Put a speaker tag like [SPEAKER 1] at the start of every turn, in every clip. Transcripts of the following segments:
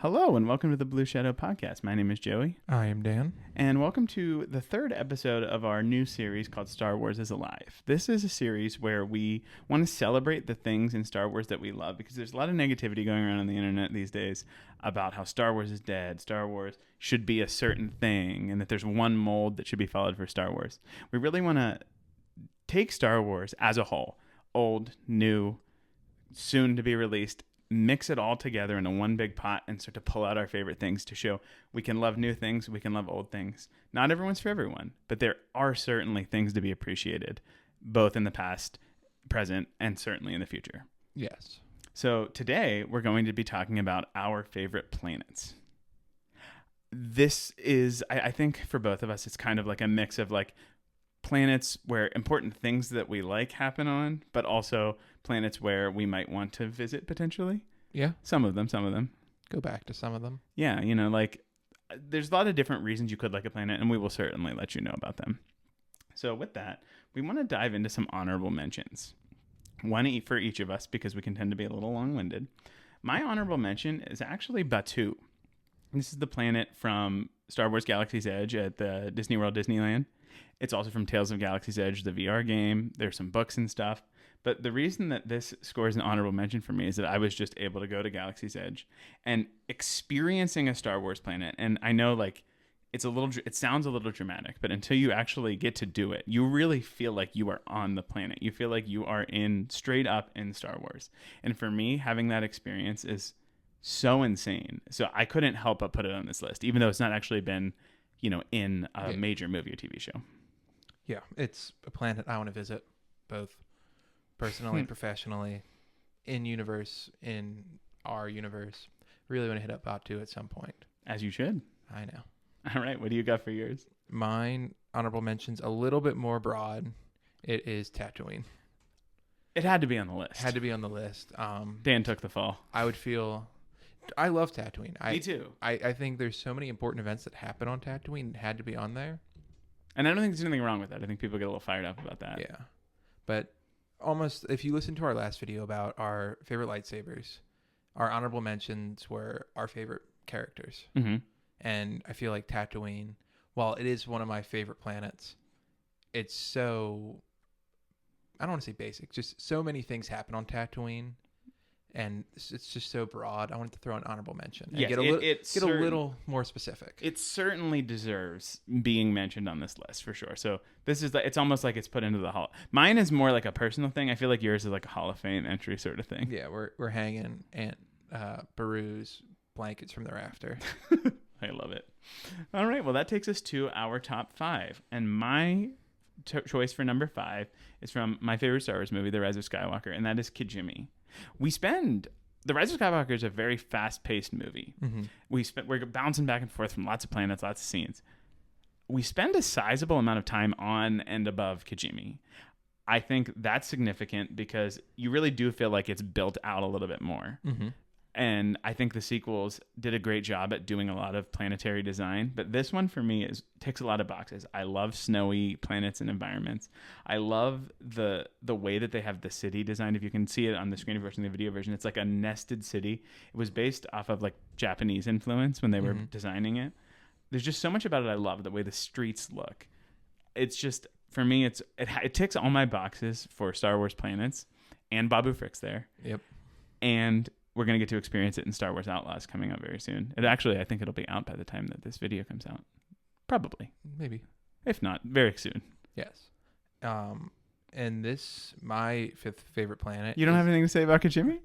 [SPEAKER 1] Hello and welcome to the Blue Shadow Podcast. My name is Joey.
[SPEAKER 2] I am Dan.
[SPEAKER 1] And welcome to the third episode of our new series called Star Wars is Alive. This is a series where we want to celebrate the things in Star Wars that we love, because there's a lot of negativity going around on the internet these days about how Star Wars is dead, Star Wars should be a certain thing, and that there's one mold that should be followed for Star Wars. We really want to take Star Wars as a whole, old, new, soon to be released, mix it all together into one big pot and start to pull out our favorite things to show we can love new things, we can love old things. Not everyone's for everyone, but there are certainly things to be appreciated, both in the past, present, and certainly in the future.
[SPEAKER 2] Yes.
[SPEAKER 1] So today we're going to be talking about our favorite planets. This is, I think for both of us, it's kind of like a mix of like planets where important things that we like happen on, but also planets where we might want to visit potentially.
[SPEAKER 2] Yeah.
[SPEAKER 1] Some of them.
[SPEAKER 2] Go back to some of them.
[SPEAKER 1] Yeah, like there's a lot of different reasons you could like a planet, and we will certainly let you know about them. So with that, we want to dive into some honorable mentions. One for each of us, because we can tend to be a little long-winded. My honorable mention is actually Batuu. This is the planet from Star Wars Galaxy's Edge at the Disney World Disneyland. It's also from Tales of Galaxy's Edge, the VR game. There's some books and stuff. But the reason that this scores an honorable mention for me is that I was just able to go to Galaxy's Edge and experiencing a Star Wars planet. And I know like it sounds a little dramatic, but until you actually get to do it, you really feel like you are on the planet. You feel like you are straight up in Star Wars. And for me, having that experience is so insane. So I couldn't help but put it on this list, even though it's not actually been, in a major movie or TV show.
[SPEAKER 2] Yeah, it's a planet I want to visit, both personally and professionally, in our universe. Really want to hit up Batuu at some point.
[SPEAKER 1] As you should.
[SPEAKER 2] I know.
[SPEAKER 1] All right, what do you got for yours?
[SPEAKER 2] Mine, honorable mentions, a little bit more broad. It is Tatooine.
[SPEAKER 1] It had to be on the list.
[SPEAKER 2] Had to be on the list.
[SPEAKER 1] Dan took the fall.
[SPEAKER 2] I love Tatooine.
[SPEAKER 1] Me too.
[SPEAKER 2] I think there's so many important events that happen on Tatooine. It had to be on there.
[SPEAKER 1] And I don't think there's anything wrong with that. I think people get a little fired up about that.
[SPEAKER 2] Yeah. But almost, if you listen to our last video about our favorite lightsabers, our honorable mentions were our favorite characters.
[SPEAKER 1] Mm-hmm.
[SPEAKER 2] And I feel like Tatooine, while it is one of my favorite planets, it's so, I don't want to say basic, just so many things happen on Tatooine. And it's just so broad. I wanted to throw an honorable mention and get a little more specific.
[SPEAKER 1] It certainly deserves being mentioned on this list for sure. So this is it's almost like it's put into the hall. Mine is more like a personal thing. I feel like yours is like a Hall of Fame entry sort of thing.
[SPEAKER 2] Yeah, we're hanging Aunt Beru's blankets from the rafter.
[SPEAKER 1] I love it. All right, well that takes us to our top 5, and my choice for number 5 is from my favorite Star Wars movie, The Rise of Skywalker, and that is Kijimi. The Rise of Skywalker is a very fast-paced movie.
[SPEAKER 2] Mm-hmm.
[SPEAKER 1] We're bouncing back and forth from lots of planets, lots of scenes. We spend a sizable amount of time on and above Kijimi. I think that's significant because you really do feel like it's built out a little bit more.
[SPEAKER 2] Mm-hmm.
[SPEAKER 1] And I think the sequels did a great job at doing a lot of planetary design. But this one, for me, ticks a lot of boxes. I love snowy planets and environments. I love the way that they have the city designed. If you can see it on the screen version, the video version, it's like a nested city. It was based off of like Japanese influence when they were designing it. There's just so much about it I love, the way the streets look. It's just, for me, it ticks all my boxes for Star Wars planets. And Babu Frick's there.
[SPEAKER 2] Yep.
[SPEAKER 1] And we're going to get to experience it in Star Wars Outlaws coming up very soon. I think it'll be out by the time that this video comes out. Probably.
[SPEAKER 2] Maybe.
[SPEAKER 1] If not, very soon.
[SPEAKER 2] Yes. And this, my 5th favorite planet.
[SPEAKER 1] You don't have anything to say about Kijimi?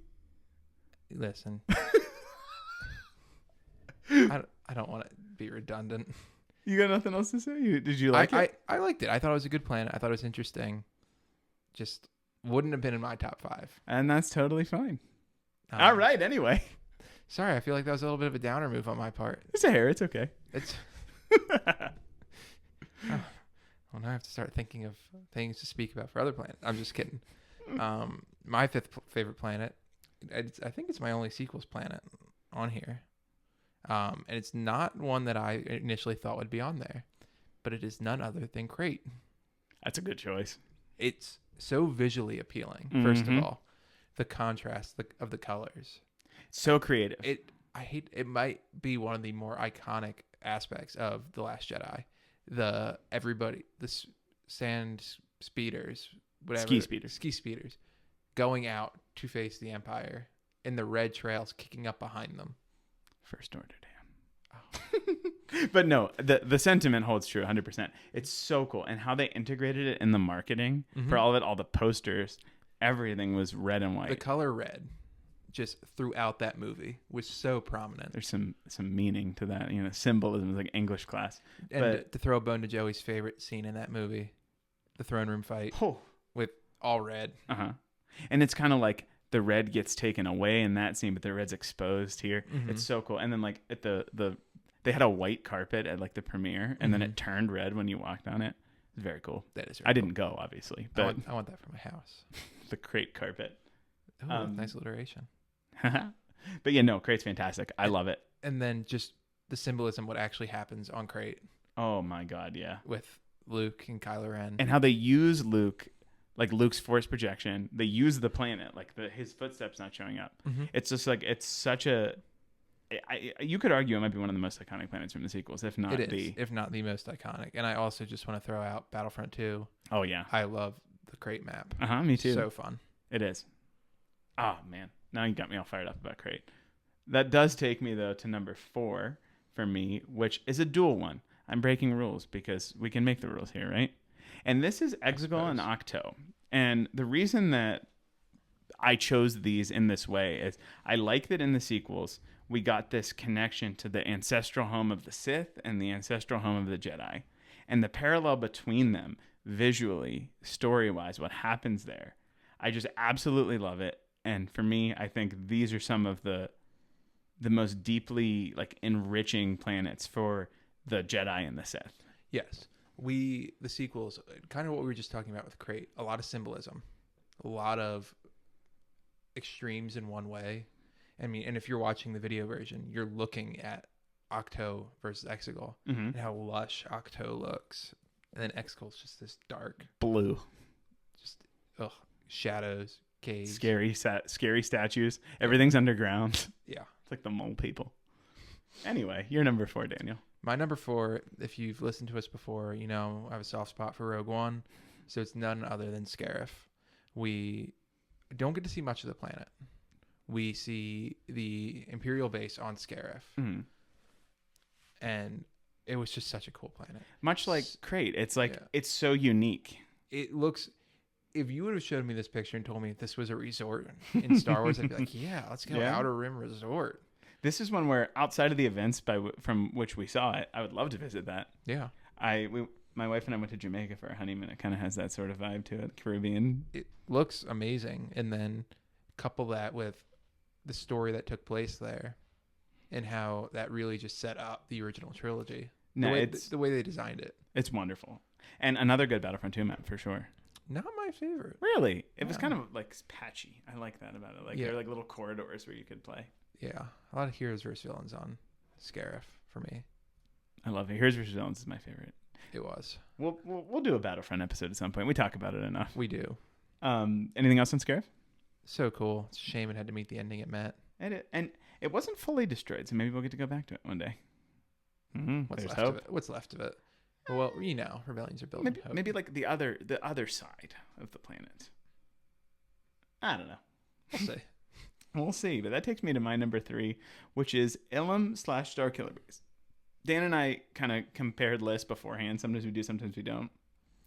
[SPEAKER 2] Listen. I don't want to be redundant.
[SPEAKER 1] You got nothing else to say? Did you like it?
[SPEAKER 2] I liked it. I thought it was a good planet. I thought it was interesting. Just wouldn't have been in my top 5.
[SPEAKER 1] And that's totally fine. All right, anyway.
[SPEAKER 2] Sorry, I feel like that was a little bit of a downer move on my part.
[SPEAKER 1] It's a hair. It's okay.
[SPEAKER 2] It's. Well, now I have to start thinking of things to speak about for other planets. I'm just kidding. My 5th favorite planet, I think it's my only sequels planet on here. And it's not one that I initially thought would be on there, but it is none other than Crait.
[SPEAKER 1] That's a good choice.
[SPEAKER 2] It's so visually appealing, first of all. The contrast of the colors.
[SPEAKER 1] So creative.
[SPEAKER 2] I hate it. Might be one of the more iconic aspects of The Last Jedi. The sand speeders, whatever, ski speeders, going out to face the Empire, and the red trails kicking up behind them.
[SPEAKER 1] First Order, Dan. Oh. But no, the sentiment holds true 100%. It's so cool. And how they integrated it in the marketing for all of it, all the posters, everything was red and white.
[SPEAKER 2] The color red, just throughout that movie, was so prominent.
[SPEAKER 1] There's some meaning to that, symbolism is like English class.
[SPEAKER 2] And
[SPEAKER 1] but,
[SPEAKER 2] to throw a bone to Joey's favorite scene in that movie, the throne room fight with all red.
[SPEAKER 1] And it's kind of like the red gets taken away in that scene, but the red's exposed here. It's so cool. And then like at they had a white carpet at like the premiere, and then it turned red when you walked on it. It's very cool.
[SPEAKER 2] That is.
[SPEAKER 1] I didn't go, obviously, but
[SPEAKER 2] I want that for my house.
[SPEAKER 1] The crate carpet.
[SPEAKER 2] Oh, nice alliteration.
[SPEAKER 1] But yeah, no, Crate's fantastic. I love it.
[SPEAKER 2] And then just the symbolism, what actually happens on Crate.
[SPEAKER 1] Oh my God, yeah.
[SPEAKER 2] With Luke and Kylo Ren.
[SPEAKER 1] And how they use Luke, like Luke's force projection. They use the planet, like his footsteps not showing up. It's just like, it's such a... you could argue it might be one of the most iconic planets from the sequels, if not
[SPEAKER 2] if not the most iconic. And I also just want to throw out Battlefront 2.
[SPEAKER 1] Oh yeah,
[SPEAKER 2] I love the Crate map.
[SPEAKER 1] Me too.
[SPEAKER 2] So fun.
[SPEAKER 1] It is. Oh man, now you got me all fired up about Crate. That does take me though to number 4 for me, which is a dual one. I'm breaking rules because we can make the rules here, right? And this is Exegol and Ahch-To. And the reason that I chose these in this way is I like that in the sequels we got this connection to the ancestral home of the Sith and the ancestral home of the Jedi. And the parallel between them, visually, story-wise, what happens there, I just absolutely love it. And for me, I think these are some of the most deeply like enriching planets for the Jedi and the Sith.
[SPEAKER 2] Yes. The sequels, kind of what we were just talking about with Crate, a lot of symbolism, a lot of extremes in one way. I mean, and if you're watching the video version, you're looking at Ahch-To versus Exegol and how lush Ahch-To looks. And then Exegol's just this dark
[SPEAKER 1] blue.
[SPEAKER 2] Just shadows, caves.
[SPEAKER 1] Scary statues. Everything's underground.
[SPEAKER 2] Yeah.
[SPEAKER 1] It's like the mole people. Anyway, you're number 4, Daniel.
[SPEAKER 2] My number 4, if you've listened to us before, I have a soft spot for Rogue One. So it's none other than Scarif. We don't get to see much of the planet. We see the Imperial base on Scarif. And it was just such a cool planet.
[SPEAKER 1] Much like Crate. It's like, it's so unique.
[SPEAKER 2] It looks... If you would have showed me this picture and told me this was a resort in Star Wars, I'd be like, yeah, let's go Outer Rim Resort.
[SPEAKER 1] This is one where outside of the events from which we saw it, I would love to visit that.
[SPEAKER 2] Yeah.
[SPEAKER 1] My wife and I went to Jamaica for our honeymoon. It kind of has that sort of vibe to it, Caribbean.
[SPEAKER 2] It looks amazing. And then couple that with the story that took place there and how that really just set up the original trilogy. The way they designed it.
[SPEAKER 1] It's wonderful. And another good Battlefront 2 map for sure.
[SPEAKER 2] Not my favorite.
[SPEAKER 1] Really? It was kind of like patchy. I like that about it. Like there are like little corridors where you could play.
[SPEAKER 2] Yeah. A lot of heroes versus villains on Scarif for me.
[SPEAKER 1] I love it. Heroes versus Villains is my favorite.
[SPEAKER 2] It was.
[SPEAKER 1] We'll do a Battlefront episode at some point. We talk about it enough.
[SPEAKER 2] We do.
[SPEAKER 1] Anything else on Scarif?
[SPEAKER 2] So cool. It's a shame it had to meet the ending it met.
[SPEAKER 1] And it wasn't fully destroyed, so maybe we'll get to go back to it one day.
[SPEAKER 2] What's left of it? Well, rebellions are building hope.
[SPEAKER 1] Maybe like the other side of the planet. I don't know.
[SPEAKER 2] We'll see.
[SPEAKER 1] We'll see. But that takes me to my number 3, which is Ilum / Starkiller Base. Dan and I kind of compared lists beforehand. Sometimes we do, sometimes we don't.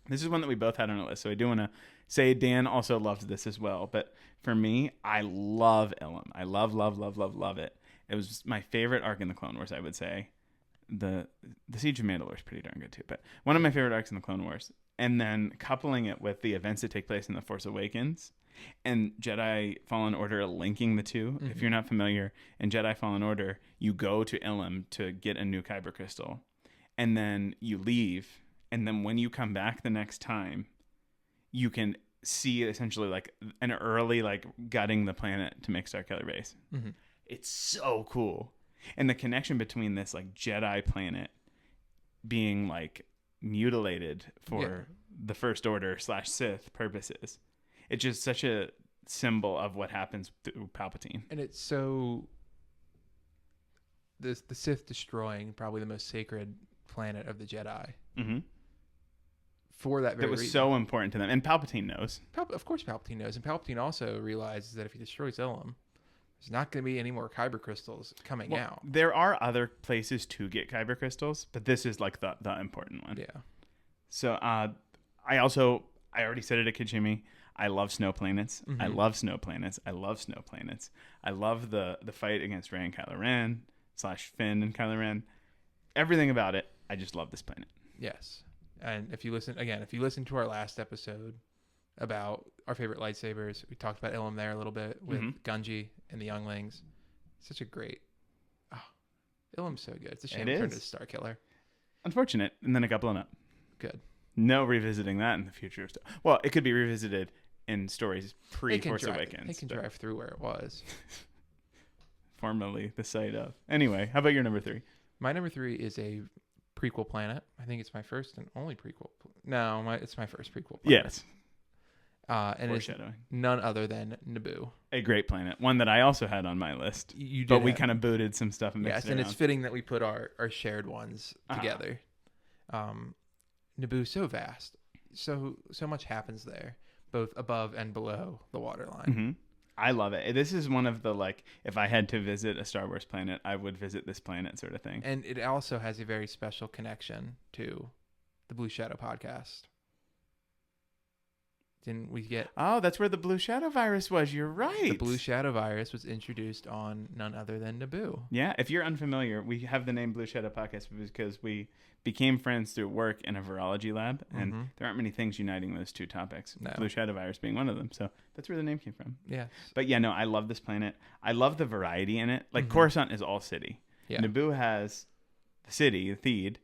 [SPEAKER 1] This is one that we both had on a list, so I do want to say Dan also loves this as well. But for me, I love Ilum. I love it. It was my favorite arc in the Clone Wars, I would say. The Siege of Mandalore is pretty darn good too, but one of my favorite arcs in the Clone Wars. And then coupling it with the events that take place in The Force Awakens and Jedi Fallen Order, linking the two. If you're not familiar, in Jedi Fallen Order, you go to Ilum to get a new Kyber crystal, and then you leave, and then when you come back the next time, you can see essentially like an early like gutting the planet to make Starkiller Base. It's so cool. And the connection between this like Jedi planet being like mutilated for the First Order / Sith purposes. It's just such a symbol of what happens through Palpatine.
[SPEAKER 2] And it's so the Sith destroying probably the most sacred planet of the Jedi
[SPEAKER 1] Mm-hmm.
[SPEAKER 2] for that very
[SPEAKER 1] That was
[SPEAKER 2] reason.
[SPEAKER 1] so important to them. And Palpatine knows.
[SPEAKER 2] Of course, Palpatine knows, and Palpatine also realizes that if he destroys Ilum, there's not going to be any more Kyber crystals coming
[SPEAKER 1] Well,
[SPEAKER 2] out.
[SPEAKER 1] there are other places to get Kyber crystals, but this is like the important one.
[SPEAKER 2] Yeah.
[SPEAKER 1] So I already said it at Kijimi. I love snow planets. I
[SPEAKER 2] Mhm.
[SPEAKER 1] love snow planets. I love snow planets. I love the fight against Rey and Kylo Ren / Finn and Kylo Ren. Everything about it. I just love this planet.
[SPEAKER 2] Yes. And if you listen to our last episode about our favorite lightsabers, we talked about Ilum there a little bit with
[SPEAKER 1] Mhm.
[SPEAKER 2] Gungi and the younglings. Such a great. Oh, Ilum's so good. It's a shame
[SPEAKER 1] It
[SPEAKER 2] it turned
[SPEAKER 1] is.
[SPEAKER 2] to Star Killer.
[SPEAKER 1] Unfortunate. And then a couple and up.
[SPEAKER 2] Good.
[SPEAKER 1] No revisiting that in the future. Well, it could be revisited in stories pre-Force
[SPEAKER 2] They
[SPEAKER 1] Awakens.
[SPEAKER 2] can
[SPEAKER 1] but
[SPEAKER 2] drive through where it was.
[SPEAKER 1] formerly the site of. Anyway, how about your number 3?
[SPEAKER 2] My number 3 is a prequel planet. I think it's my first and only prequel. It's my first prequel planet.
[SPEAKER 1] Yes.
[SPEAKER 2] And it's
[SPEAKER 1] Foreshadowing.
[SPEAKER 2] none other than Naboo.
[SPEAKER 1] A great planet. One that I also had on my list.
[SPEAKER 2] You did
[SPEAKER 1] But we
[SPEAKER 2] have-
[SPEAKER 1] kind of booted some stuff and mixed
[SPEAKER 2] yes,
[SPEAKER 1] it
[SPEAKER 2] and
[SPEAKER 1] around.
[SPEAKER 2] it's fitting that we put our shared ones
[SPEAKER 1] Uh-huh.
[SPEAKER 2] together. Naboo so vast, so much happens there, both above and below the waterline.
[SPEAKER 1] Mhm. I love it. This is one of the, like, if I had to visit a Star Wars planet, I would visit this planet sort of thing.
[SPEAKER 2] And it also has a very special connection to the Blue Shadow podcast. Didn't we get
[SPEAKER 1] Oh, that's where the Blue Shadow virus was. You're right.
[SPEAKER 2] the Blue Shadow virus was introduced on none other than Naboo.
[SPEAKER 1] Yeah, if you're unfamiliar, we have the name Blue Shadow Podcast because we became friends through work in a virology lab, and
[SPEAKER 2] Mhm.
[SPEAKER 1] there aren't many things uniting those two topics.
[SPEAKER 2] No.
[SPEAKER 1] Blue Shadow virus being one of them. So that's where the name came from.
[SPEAKER 2] Yes.
[SPEAKER 1] But yeah, no, I love this planet. I love the variety in it. Like
[SPEAKER 2] Mhm.
[SPEAKER 1] Coruscant is all city.
[SPEAKER 2] Yeah.
[SPEAKER 1] Naboo has the city, Theed.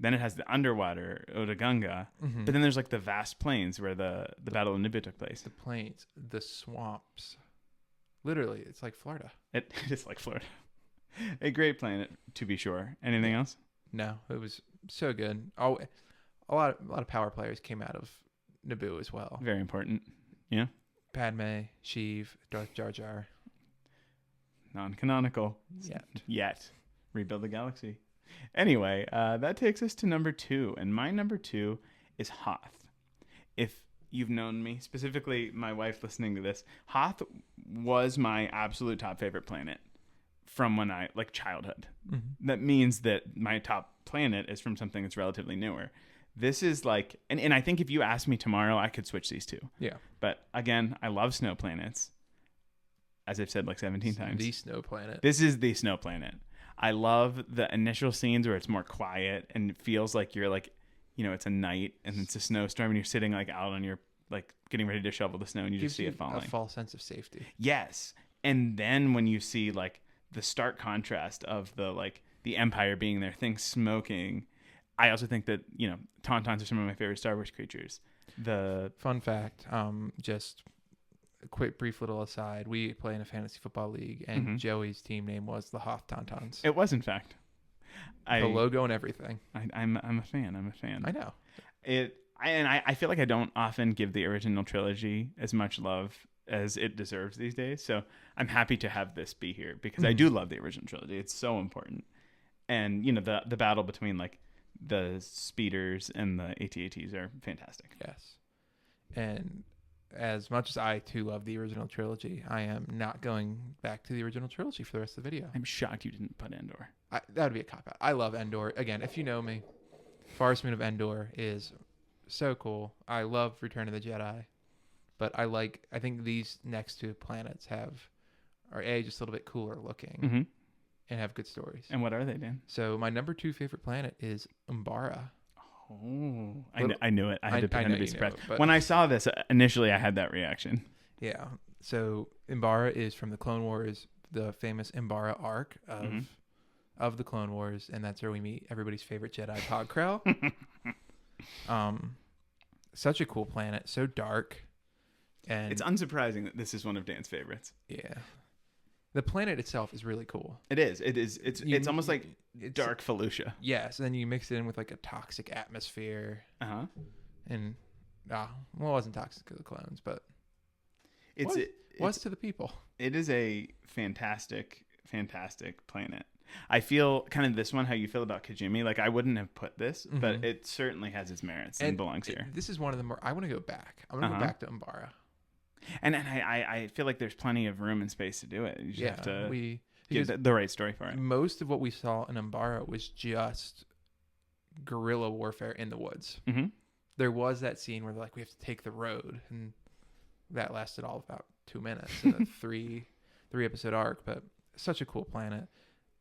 [SPEAKER 1] Then it has the underwater, Otogunga.
[SPEAKER 2] Mhm.
[SPEAKER 1] But then there's like the vast plains where the Battle of Naboo took place.
[SPEAKER 2] The plains, the swamps. Literally, it's like Florida.
[SPEAKER 1] It is like Florida. A great planet, to be sure. Anything else?
[SPEAKER 2] No, it was so good. Oh, a lot of power players came out of Naboo as well.
[SPEAKER 1] Very important. Yeah.
[SPEAKER 2] Padme, Sheev, Darth Jar Jar.
[SPEAKER 1] Non-canonical. Yet. Rebuild the galaxy. Anyway, that takes us to number 2. And my number 2 is Hoth. If you've known me, specifically my wife listening to this, Hoth was my absolute top favorite planet from when I, like, childhood.
[SPEAKER 2] Mm-hmm.
[SPEAKER 1] That means that my top planet is from something that's relatively newer. This is like, and I think if you asked me tomorrow, I could switch these two.
[SPEAKER 2] Yeah.
[SPEAKER 1] But again, I love snow planets, as I've said like 17 times.
[SPEAKER 2] The snow planet.
[SPEAKER 1] This is the snow planet. I love the initial scenes where it's more quiet and it feels like you're like, you know, it's a night and it's a snowstorm and you're sitting like out on your, like getting ready to shovel the snow and you
[SPEAKER 2] Gives
[SPEAKER 1] just see
[SPEAKER 2] you
[SPEAKER 1] it falling.
[SPEAKER 2] a false sense of safety.
[SPEAKER 1] Yes. And then when you see like the stark contrast of the like the Empire being there, things smoking, I also think that, you know, Tauntauns are some of my favorite Star Wars creatures. The
[SPEAKER 2] Fun fact, just a quick brief little aside, we play in a fantasy football league and
[SPEAKER 1] Mhm.
[SPEAKER 2] Joey's team name was the Hoth Tauntauns.
[SPEAKER 1] it was in fact.
[SPEAKER 2] The logo and everything.
[SPEAKER 1] I'm a fan. I'm a fan.
[SPEAKER 2] I know.
[SPEAKER 1] I feel like I don't often give the original trilogy as much love as it deserves these days. So I'm happy to have this be here because I do love the original trilogy. It's so important. And you know, the battle between like the speeders and the AT-ATs are fantastic.
[SPEAKER 2] Yes. And as much as I too love the original trilogy, I am not going back to the original trilogy for the rest of the video.
[SPEAKER 1] I'm shocked you didn't put Endor.
[SPEAKER 2] That would be a cop out. I love Endor. Again, if you know me, Forest Moon of Endor is so cool. I love Return of the Jedi, but I think these next two planets are just a little bit cooler looking
[SPEAKER 1] Mm-hmm.
[SPEAKER 2] and have good stories.
[SPEAKER 1] And what are they, Dan?
[SPEAKER 2] So my number 2 favorite planet is Umbara.
[SPEAKER 1] Oh,
[SPEAKER 2] Little-
[SPEAKER 1] I knew it. I had to
[SPEAKER 2] I
[SPEAKER 1] pretend
[SPEAKER 2] know
[SPEAKER 1] to be
[SPEAKER 2] you know
[SPEAKER 1] surprised.
[SPEAKER 2] it, but-
[SPEAKER 1] When I saw this, initially I had that reaction.
[SPEAKER 2] Yeah. So Umbara is from the Clone Wars, the famous Umbara arc of the Clone Wars, and that's where we meet everybody's favorite Jedi, Pog Krell. Such a cool planet, so dark, and
[SPEAKER 1] It's unsurprising that this is one of Dan's favorites.
[SPEAKER 2] yeah, the planet itself is really cool.
[SPEAKER 1] It is. It is. It's almost like
[SPEAKER 2] It's-
[SPEAKER 1] dark Felucia.
[SPEAKER 2] Yes, and then you mix it in with like a toxic atmosphere,
[SPEAKER 1] Uh-huh.
[SPEAKER 2] and well, it wasn't toxic to the clones, but
[SPEAKER 1] It's
[SPEAKER 2] was to the people.
[SPEAKER 1] it is a fantastic planet. I feel kind of this one, how you feel about Kijimi. Like, I wouldn't have put this, but
[SPEAKER 2] Mhm.
[SPEAKER 1] it certainly has its merits and belongs here.
[SPEAKER 2] This is one of the more. I want to go back. I want to
[SPEAKER 1] Uh-huh.
[SPEAKER 2] go back to Umbara.
[SPEAKER 1] And I feel like there's plenty of room and space to do it. You just have to
[SPEAKER 2] we
[SPEAKER 1] get
[SPEAKER 2] because
[SPEAKER 1] the right story for it.
[SPEAKER 2] most of what we saw in Umbara was just guerrilla warfare in the woods.
[SPEAKER 1] Mm-hmm.
[SPEAKER 2] There was that scene where they're like, we have to take the road, and that lasted all of about 2 minutes in a three episode arc. But such a cool planet.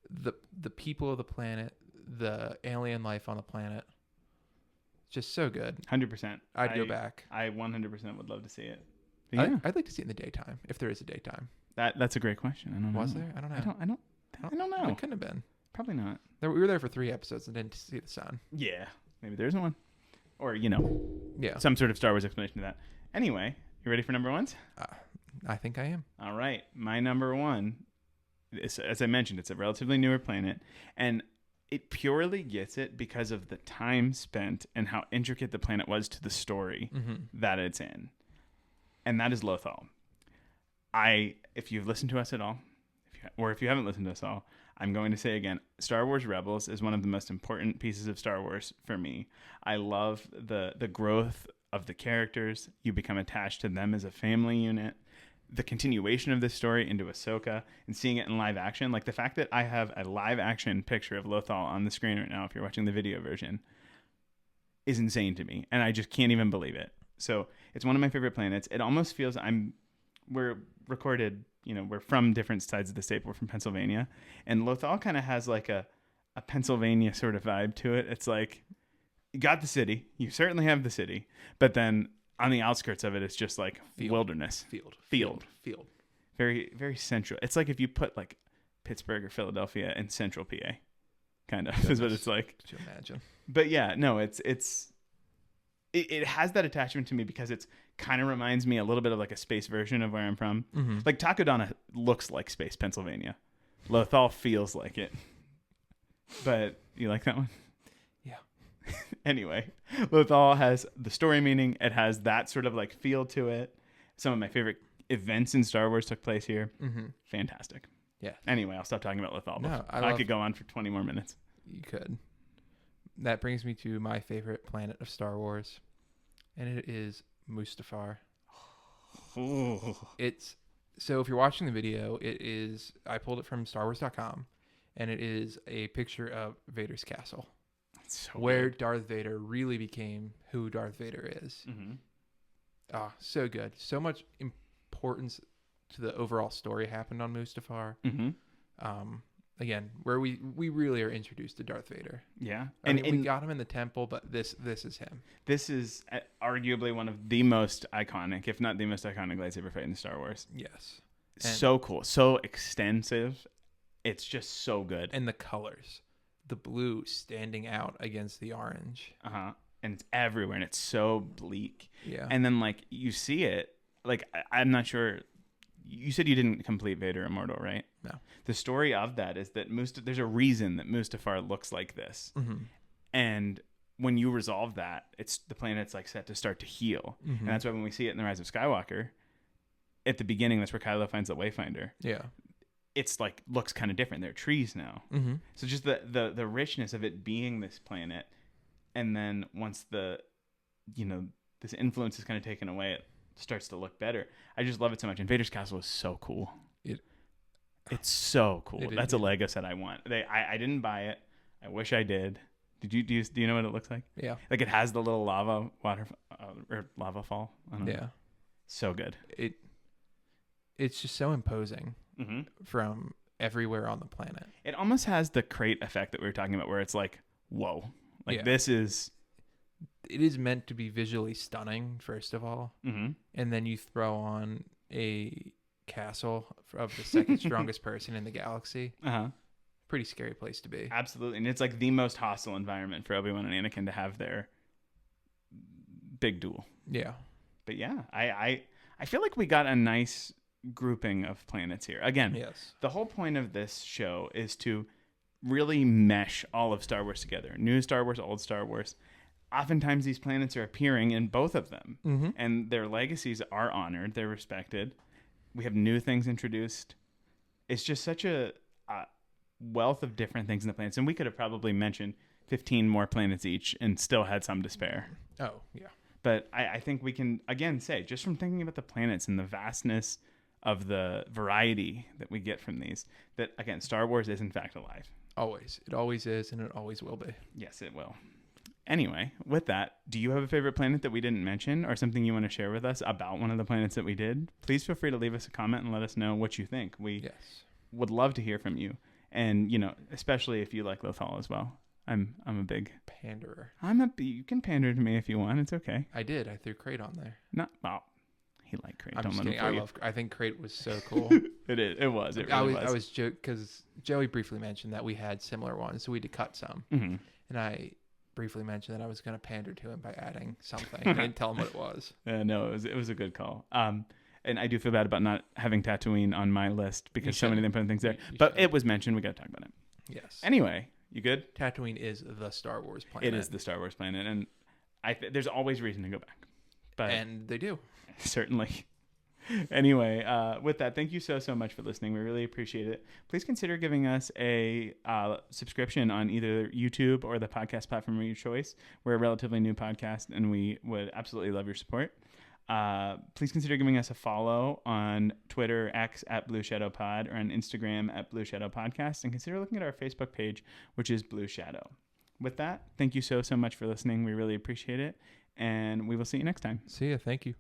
[SPEAKER 2] The people of the planet, the alien life on the planet, just so good.
[SPEAKER 1] 100%.
[SPEAKER 2] I'd go back.
[SPEAKER 1] I 100% would love to see it. But yeah,
[SPEAKER 2] I'd like to see it in the daytime, if there is a daytime.
[SPEAKER 1] that's a great question. I don't know.
[SPEAKER 2] Was there? I don't know.
[SPEAKER 1] I don't know.
[SPEAKER 2] It couldn't have been.
[SPEAKER 1] Probably not.
[SPEAKER 2] We were there for 3 episodes and didn't see the sun.
[SPEAKER 1] Yeah, maybe there isn't one, or
[SPEAKER 2] Yeah.
[SPEAKER 1] some sort of Star Wars explanation to that. Anyway, you ready for number ones?
[SPEAKER 2] I think I am.
[SPEAKER 1] All right, my number one is, as I mentioned, it's a relatively newer planet, and it purely gets it because of the time spent and how intricate the planet was to the story that it's in, and that is Lothal. If you've listened to us at all, if you haven't listened to us all, I'm going to say again, Star Wars Rebels is one of the most important pieces of Star Wars for me. I love the growth of the characters. You become attached to them as a family unit. The continuation of this story into Ahsoka and seeing it in live action, like the fact that I have a live action picture of Lothal on the screen right now, if you're watching the video version, is insane to me. And I just can't even believe it. So it's one of my favorite planets. It almost feels we're recorded, we're from different sides of the state. We're from Pennsylvania, and Lothal kind of has like a Pennsylvania sort of vibe to it. It's like, you got the city, you certainly have the city, but then on the outskirts of it, it's just like wilderness. Field. Very, very central. It's like if you put like Pittsburgh or Philadelphia in central PA, kind of is what it's like.
[SPEAKER 2] Could you imagine?
[SPEAKER 1] But yeah, no, it has that attachment to me because it's kind of reminds me a little bit of like a space version of where I'm from.
[SPEAKER 2] Mm-hmm.
[SPEAKER 1] Like Takodana looks like space Pennsylvania. Lothal feels like it. But you like that one?
[SPEAKER 2] Yeah.
[SPEAKER 1] Anyway, Lothal has the story meaning. It has that sort of like feel to it. Some of my favorite events in Star Wars took place here.
[SPEAKER 2] Mm-hmm.
[SPEAKER 1] Fantastic.
[SPEAKER 2] Yeah.
[SPEAKER 1] Anyway, I'll stop talking about Lothal.
[SPEAKER 2] No,
[SPEAKER 1] I could go on for 20 more minutes.
[SPEAKER 2] You could. That brings me to my favorite planet of Star Wars, and it is Mustafar.
[SPEAKER 1] Ooh.
[SPEAKER 2] So if you're watching the video, I pulled it from StarWars.com, and it is a picture of Vader's castle,
[SPEAKER 1] So
[SPEAKER 2] where
[SPEAKER 1] weird.
[SPEAKER 2] Darth Vader really became who Darth Vader is.
[SPEAKER 1] Mm-hmm.
[SPEAKER 2] So good. So much importance to the overall story happened on Mustafar.
[SPEAKER 1] Mm-hmm.
[SPEAKER 2] Again, where we really are introduced to Darth Vader.
[SPEAKER 1] Yeah.
[SPEAKER 2] I mean, we got him in the temple, but this is him.
[SPEAKER 1] This is arguably one of the most iconic, if not the most iconic lightsaber fight in Star Wars.
[SPEAKER 2] Yes.
[SPEAKER 1] So cool. So extensive. It's just so good.
[SPEAKER 2] And the colors. The blue standing out against the orange.
[SPEAKER 1] Uh-huh. And it's everywhere, and it's so bleak.
[SPEAKER 2] Yeah.
[SPEAKER 1] And then, like, you see it. Like, I'm not sure. You said you didn't complete Vader Immortal, right?
[SPEAKER 2] No.
[SPEAKER 1] The story of that is that there's a reason that Mustafar looks like this.
[SPEAKER 2] Mm-hmm.
[SPEAKER 1] And when you resolve that, the planet's like set to start to heal.
[SPEAKER 2] Mm-hmm.
[SPEAKER 1] And that's why when we see it in The Rise of Skywalker, at the beginning, that's where Kylo finds the Wayfinder.
[SPEAKER 2] Yeah.
[SPEAKER 1] It's like, looks kind of different. They're trees now.
[SPEAKER 2] Mm-hmm.
[SPEAKER 1] So just the richness of it being this planet. And then once this influence is kind of taken away, it starts to look better. I just love it so much. And Vader's castle is so cool. It's so cool. That's a Lego set I want. I didn't buy it. I wish I did. Do you know what it looks like?
[SPEAKER 2] Yeah.
[SPEAKER 1] Like it has the little lava fall. I don't know.
[SPEAKER 2] Yeah.
[SPEAKER 1] So good.
[SPEAKER 2] It's just so imposing
[SPEAKER 1] Mm-hmm.
[SPEAKER 2] from everywhere on the planet.
[SPEAKER 1] It almost has the crate effect that we were talking about, where it's like, whoa, like this is.
[SPEAKER 2] It is meant to be visually stunning, first of all,
[SPEAKER 1] Mm-hmm.
[SPEAKER 2] and then you throw on a castle of the second strongest person in the galaxy.
[SPEAKER 1] Uh-huh.
[SPEAKER 2] Pretty scary place to be.
[SPEAKER 1] Absolutely. And it's like the most hostile environment for Obi-Wan and Anakin to have their big duel.
[SPEAKER 2] Yeah.
[SPEAKER 1] But yeah, I feel like we got a nice grouping of planets here. Again,
[SPEAKER 2] Yes.
[SPEAKER 1] the whole point of this show is to really mesh all of Star Wars together. New Star Wars, old Star Wars. Oftentimes these planets are appearing in both of them.
[SPEAKER 2] Mm-hmm.
[SPEAKER 1] And their legacies are honored. They're respected. We have new things introduced. It's just such a wealth of different things in the planets, and we could have probably mentioned 15 more planets each and still had some to spare.
[SPEAKER 2] Oh, yeah.
[SPEAKER 1] But I think we can, again, say, just from thinking about the planets and the vastness of the variety that we get from these, that, again, Star Wars is, in fact, alive.
[SPEAKER 2] Always. It always is, and it always will be.
[SPEAKER 1] Yes, it will. Anyway, with that, do you have a favorite planet that we didn't mention or something you want to share with us about one of the planets that we did? Please feel free to leave us a comment and let us know what you think. We would love to hear from you. And, you know, especially if you like Lothal as well. I'm a big
[SPEAKER 2] panderer.
[SPEAKER 1] You can pander to me if you want. It's okay.
[SPEAKER 2] I did. I threw Crate on there.
[SPEAKER 1] He liked Crate.
[SPEAKER 2] I'm
[SPEAKER 1] Don't
[SPEAKER 2] just
[SPEAKER 1] let him
[SPEAKER 2] kidding.
[SPEAKER 1] fool you.
[SPEAKER 2] I think Crate was so cool.
[SPEAKER 1] It is. It was. It really was.
[SPEAKER 2] I was joking because Joey briefly mentioned that we had similar ones, so we had to cut some.
[SPEAKER 1] Mm-hmm.
[SPEAKER 2] And I briefly mentioned that I was going to pander to him by adding something. I didn't tell him what it was.
[SPEAKER 1] No, it was a good call. And I do feel bad about not having Tatooine on my list because so many of them put things there. But it was mentioned. We got to talk about it.
[SPEAKER 2] Yes.
[SPEAKER 1] Anyway, you good?
[SPEAKER 2] Tatooine is the Star Wars planet.
[SPEAKER 1] It is the Star Wars planet, and there's always reason to go back.
[SPEAKER 2] And they do.
[SPEAKER 1] Certainly. Anyway, with that, thank you so much for listening. We really appreciate it. Please consider giving us a subscription on either YouTube or the podcast platform of your choice. We're a relatively new podcast, and we would absolutely love your support. Please consider giving us a follow on Twitter, X @BlueShadowPod, or on Instagram @BlueShadowPodcast, and consider looking at our Facebook page, which is Blue Shadow. With that, thank you so much for listening. We really appreciate it, and we will see you next time.
[SPEAKER 2] See ya. Thank you.